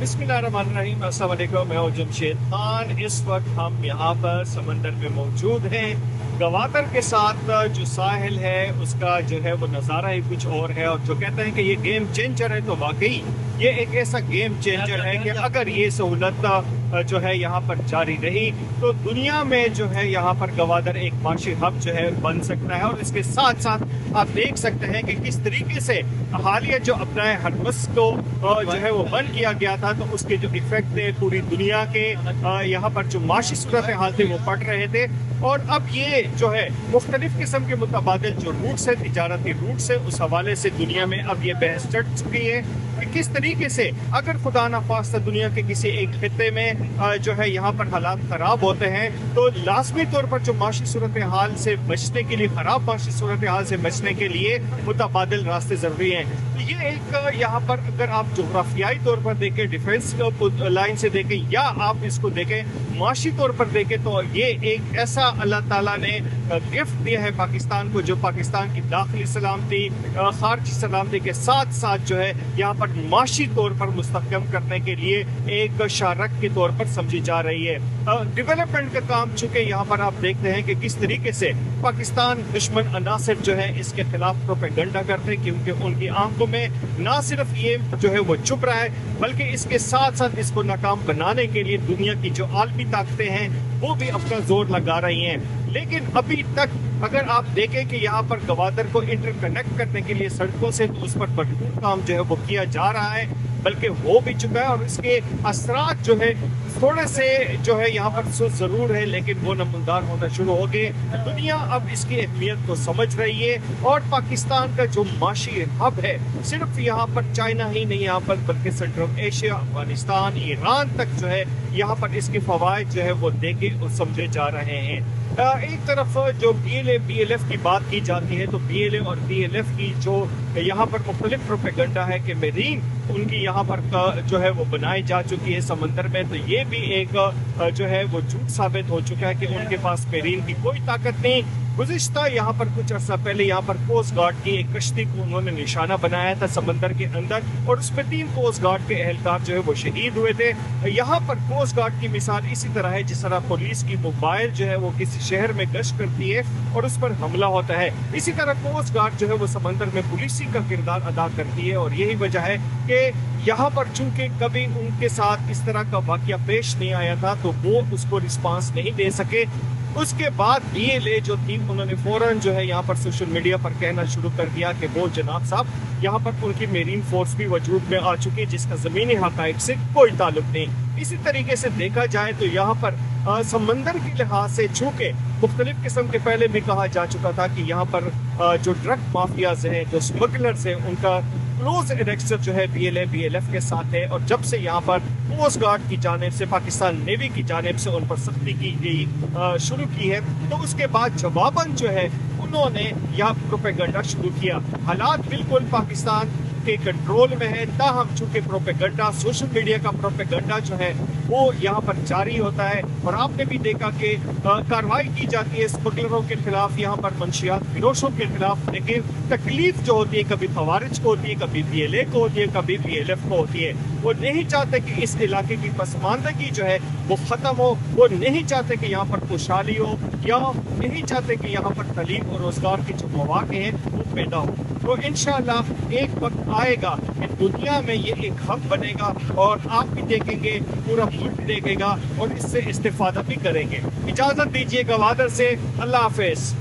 बिस्मिल्लाहिर्रहमानिर्रहीम, अस्सलाम वालेकुम। मैं हूं जमशेद खान। इस वक्त हम यहाँ पर समंदर में मौजूद हैं। गवादर के साथ जो साहिल है उसका जो है वो नज़ारा ही कुछ और है। और जो कहते हैं कि ये गेम चेंजर है, तो वाकई ये एक ऐसा गेम चेंजर है कि अगर ये सहूलत जो है यहाँ पर जारी रही तो दुनिया में जो है यहाँ पर गवादर एक माशी हब जो है बन सकता है। और इसके साथ साथ आप देख सकते हैं कि किस तरीके से हालिया जो अपना हरमस को जो है वो बंद किया गया था, तो उसके जो इफेक्ट थे पूरी दुनिया के यहाँ पर जो माशी सूरत हाल थे वो पड़ रहे थे। और अब ये जो है मुख्तलिफ किस्म के मुतबादिल जो रूट्स है, तिजारती रूट्स है, उस हवाले से दुनिया में अब ये बहस चढ़ चुकी है कि किस तरीके से अगर खुदा न खास्ता दुनिया के किसी एक खिते में जो है यहाँ पर हालात खराब होते हैं तो लाजमी तौर पर जो माशी सूरत हाल से बचने के लिए, खराब माशी सूरत हाल से बचने के लिए मुतबादिल रास्ते जरूरी हैं। तो ये एक यहाँ पर अगर आप जोग्राफियाई तौर पर देखें, डिफेंस लाइन से देखें, या आप इसको देखें माशी तौर पर देखें, तो ये एक ऐसा अल्लाह ताला ने गिफ्ट दिया है पाकिस्तान को, जो पाकिस्तान की दाखिली सलामती, खारजी सलामती के साथ साथ जो है यहाँ पर माशी तौर पर मुस्तहकम करने के लिए एक शारक के तौर पर समझी जा रही है। डेवलपमेंट का काम चुके यहाँ पर आप देखते हैं कि किस तरीके से पाकिस्तान दुश्मन अनासिर जो है इसके खिलाफ प्रोपेगेंडा करते हैं, क्योंकि उनकी आंखों में ना सिर्फ ये जो है वो चुप रहा है, बल्कि इसके साथ साथ इसको नाकाम बनाने के लिए दुनिया की जो आलमी ताकतें हैं वो भी अपना जोर लगा रही हैं। लेकिन अभी तक अगर आप देखें कि यहाँ पर गवादर को इंटरकनेक्ट करने के लिए सड़कों से, तो उस पर भरपूर काम जो है वो किया जा रहा है, बल्कि हो भी चुका है। और इसके असरात जो है थोड़े से जो है यहाँ पर सुस्त जरूर है, लेकिन वो नमूदार होना शुरू हो गए। दुनिया अब इसकी अहमियत को समझ रही है और पाकिस्तान का जो माशी हब है, सिर्फ यहाँ पर चाइना ही नहीं यहाँ पर, बल्कि सेंट्रल एशिया, अफगानिस्तान, ईरान तक जो है यहाँ पर इसके फवायद जो है वो देखे और समझे जा रहे हैं। एक तरफ जो BLF की बात की जाती है, तो BLA और BLF की जो यहाँ पर मुख्तलिफ प्रोपेगेंडा है कि मेरीन उनकी यहाँ पर जो है वो बनाई जा चुकी है समंदर में, तो ये भी एक जो है वो झूठ साबित हो चुका है कि उनके पास मेरीन की कोई ताकत नहीं। गुज़िश्ता यहाँ पर कुछ अर्सा पहले यहाँ पर कोस्ट गार्ड की एक कश्ती को उन्होंने निशाना बनाया था समंदर के अंदर, और उसमें 3 कोस्ट गार्ड के एहलकार जो है वो शहीद हुए थे। यहाँ पर कोस्ट गार्ड की मिसाल इसी तरह है जिस तरह पुलिस की मोबाइल जो है वो किसी शहर में गश्त करती है और उस पर हमला होता है, इसी तरह कोस्ट गार्ड जो है वो समंदर में पुलिसी का किरदार अदा करती है। और यही वजह है कि यहाँ पर चूंकि कभी उनके साथ इस तरह का वाकया पेश नहीं आया था, तो वो उसको रिस्पांस नहीं दे सके। उसके बाद BLA जो थी, उन्होंने फौरन जो है यहाँ पर सोशल मीडिया पर कहना शुरू कर दिया कि वो जनाब साहब यहाँ पर उनकी मेरीन फोर्स भी वजूद में आ चुकी है, जिसका ज़मीनी हक़ाइक़ से कोई ताल्लुक नहीं। इसी तरीके से देखा जाए तो यहाँ पर समंदर के लिहाज से चूँकि मुख्तलिफ किस्म के पहले भी कहा जा चुका था कि यहाँ पर जो ड्रग माफियाज हैं, जो स्मगलर्स हैं, उनका क्लोज एनेक्सर जो है BLA BLF के साथ है। और जब से यहाँ पर कोस्ट गार्ड की जानिब से, पाकिस्तान नेवी की जानिब से उन पर सख्ती की गई शुरू की है, तो उसके बाद जवाबन जो है उन्होंने यहाँ प्रोपेगेंडा शुरू किया। हालात बिल्कुल पाकिस्तान के कंट्रोल में है, ताहम चूंकि प्रोपेगेंडा, सोशल मीडिया का प्रोपेगेंडा जो है वो यहाँ पर जारी होता है। और आपने भी देखा कि कार्रवाई की जाती है स्मगलरों के खिलाफ, यहाँ पर मंशियात फिरोशों के खिलाफ, लेकिन तकलीफ जो होती है कभी खवारिज को होती है, कभी BLA को होती है, कभी BLF को होती है। वो नहीं चाहते कि इस इलाके की पसमानदगी जो है वो ख़त्म हो, वो नहीं चाहते कि यहाँ पर खुशहाली हो, या नहीं चाहते कि यहाँ पर तालीम और रोज़गार के जो मौके हैं वो पैदा हो। तो इंशाअल्लाह एक वक्त आएगा कि दुनिया में ये एक हब बनेगा और आप भी देखेंगे, पूरा मुल्क देखेगा और इससे इस्तेफादा भी करेंगे। इजाज़त दीजिए गवादर से, अल्लाह हाफिज़।